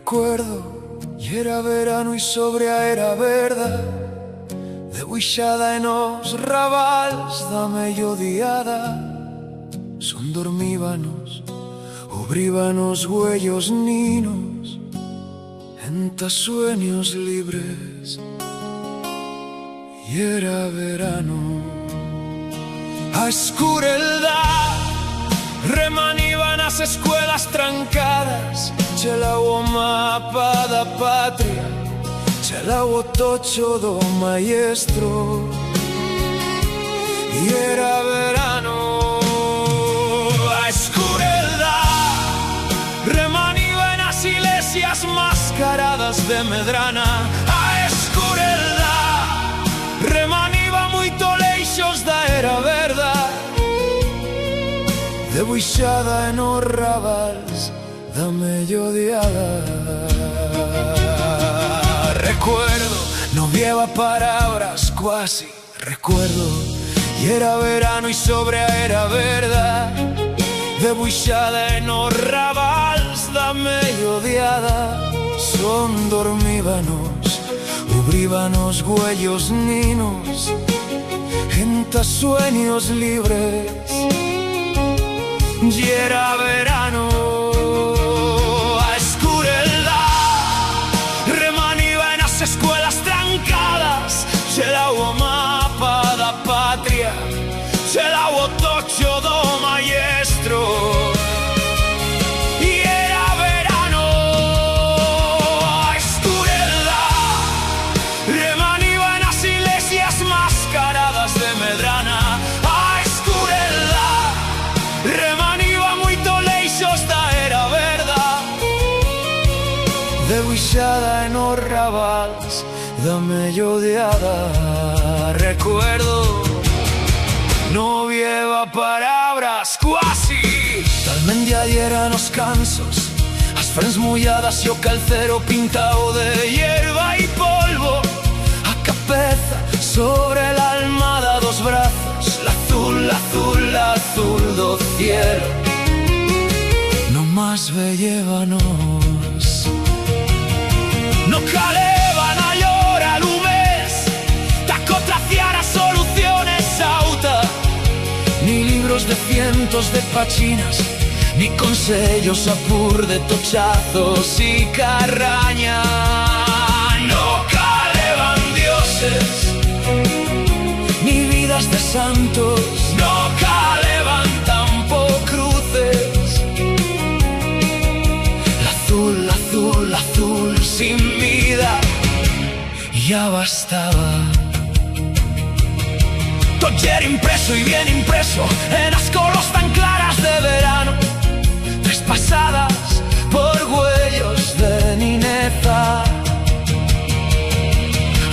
Recuerdo, y era verano y sobria era verda, de buixada en os rabals da mediodiada. Son dormíbanos, ubríbanos güellos ninos, enta sueños libres, y era verano. A escureldad remaniban as escuelas trancadas, chelago mapa da patria, chelago tocho do maestro, y era verano. A escureldad remaniban as iglesias mascaradas de medrana. A escureldad remaniba moito leixos da era verda, de buixada en os rabals da mediodiada. Recuerdo, no lleva palabras, cuasi recuerdo, y era verano y sobria era verda, de buixada en os rabals da mediodiada. Son dormíbanos, ubríbanos güellos ninos, enta sueños libres, y era verano. A escureldad remaniba en as escuelas trancadas, chelago mapa da patria, chelago tocho do maestro, y era verano. A escureldad remaniba en as iglesias mascaradas de medrana. A escureldad remaniba moito leixos da era verda, de buixada en os rabals da mediodiada. Recuerdo, no lleva palabras, cuasi talmente eran os cansos, as frens mulladas e o calcero pintado de hierba e polvo, a cabeza sobre la almada dos brazos, l'azul, l'azul, l'azul do cielo. No más vellébanos, no caleban a llorar lumes, taco traciar a soluciones auta, ni libros de cientos de pachinas, ni consellos a pur de tochazos y carraña. No caleban dioses, ni vidas de santos, no caleban tampoco cruces. L'azul, l'azul, l'azul sin vida, ya bastaba. Tot era impreso y bien impreso en las colos tan claras de verano, traspasadas por huellos de nineza.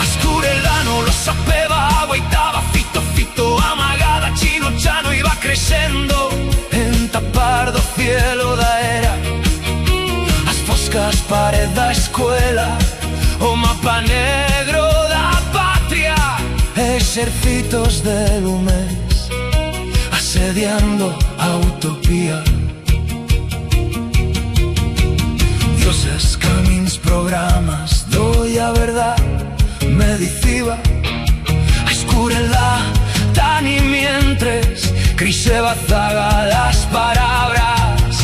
A escureldad no lo sapeva, aguaitaba fito, fito, amagada, chino, chano iba crecendo en tapar do cielo da era, as foscas paredes da escuela, o mapa negro da patria, exércitos de lumes asediando a utopía. Dioses, camins, programas, doy a verdad, mediciva. A escureldad tan y mientres criseba zaga las palabras.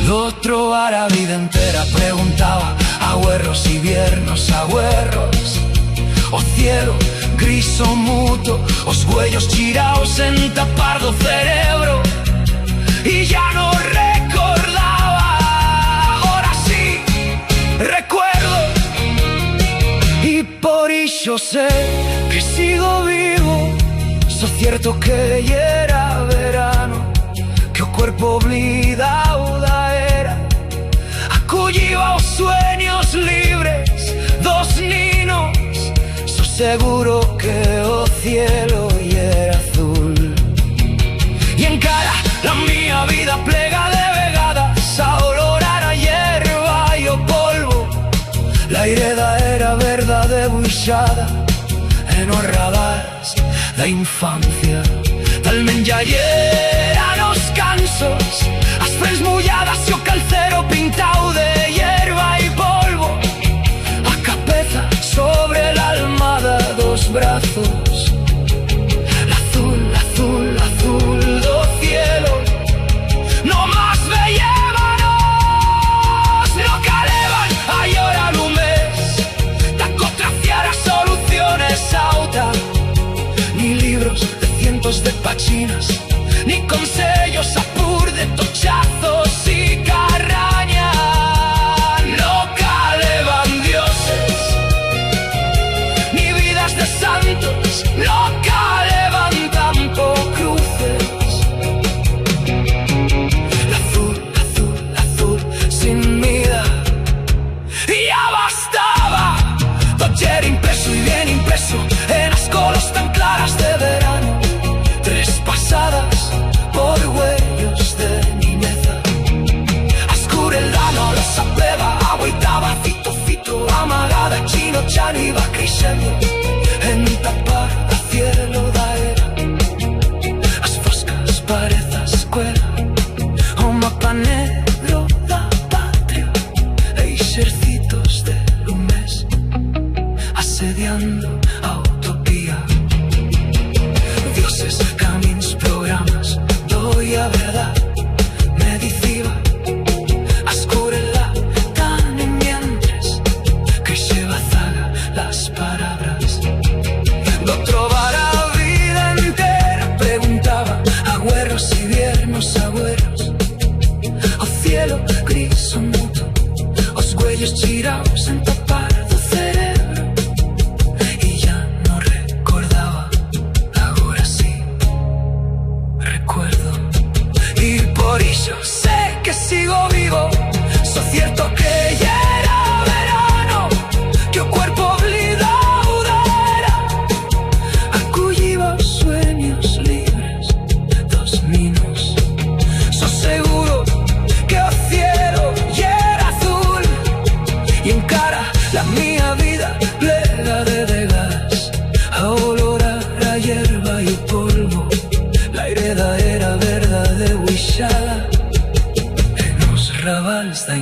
Otro a la vida entera preguntaba, agüerros y viernos, agüerros, o cielo gris o muto, os huellos chiraos en tapar do cerebro, y ya no recordaba. Ahora sí recuerdo, y por ello sé que sigo vivo. So cierto que ya era verano, que o cuerpo oblidado da era, acolliba os sueños libres dos ninos. So seguro que o cielo ya era azul, y en cara la mía vida plega de vegadas a olorar a hierba y o polvo. La ireda era verda de buixada en os rabals da infancia, talmente ya eran os cansos, as frens mulladas e o calcero pintado de hierba espinas, ni consellos a pur de tochazos y carraña. No caleban dioses, ni vidas de santos, no caleban tampoco cruces. L'azul, l'azul, l'azul, sin mida. Ya bastaba, todo era impreso y bien impreso en las colos tan claras de verano, traspasadas por huellos de nimeza. Ascurellano lo sapeva, agüitaba, fito, fito, amagada, chino, chano iba creixendo en tapar a cielo da era. As foscas parezas escuela, o mapa negro da patria, e exércitos de lumes asediando a utopía. Dioses, caminos, programas, doy a verdad, mediciva, ascurela, tan en mientras que se bazaga las palabras. No trobará vida entera, preguntaba, agüeros y viernos agüeros, o cielo gris o muto, os huellos giraos en tapar do cerebro. Y ya no recordaba, ahora sí recuerdo. Y por ello sé que sigo vivo, so cierto que ya era verano, que o cuerpo oblidado era, aculliba os sueños libres dos minos. So seguro que o cielo ya era azul, y encara la mía vida plega de degas a olorar a hierba y polvo. La hereda era verdad de huixala en os rabals da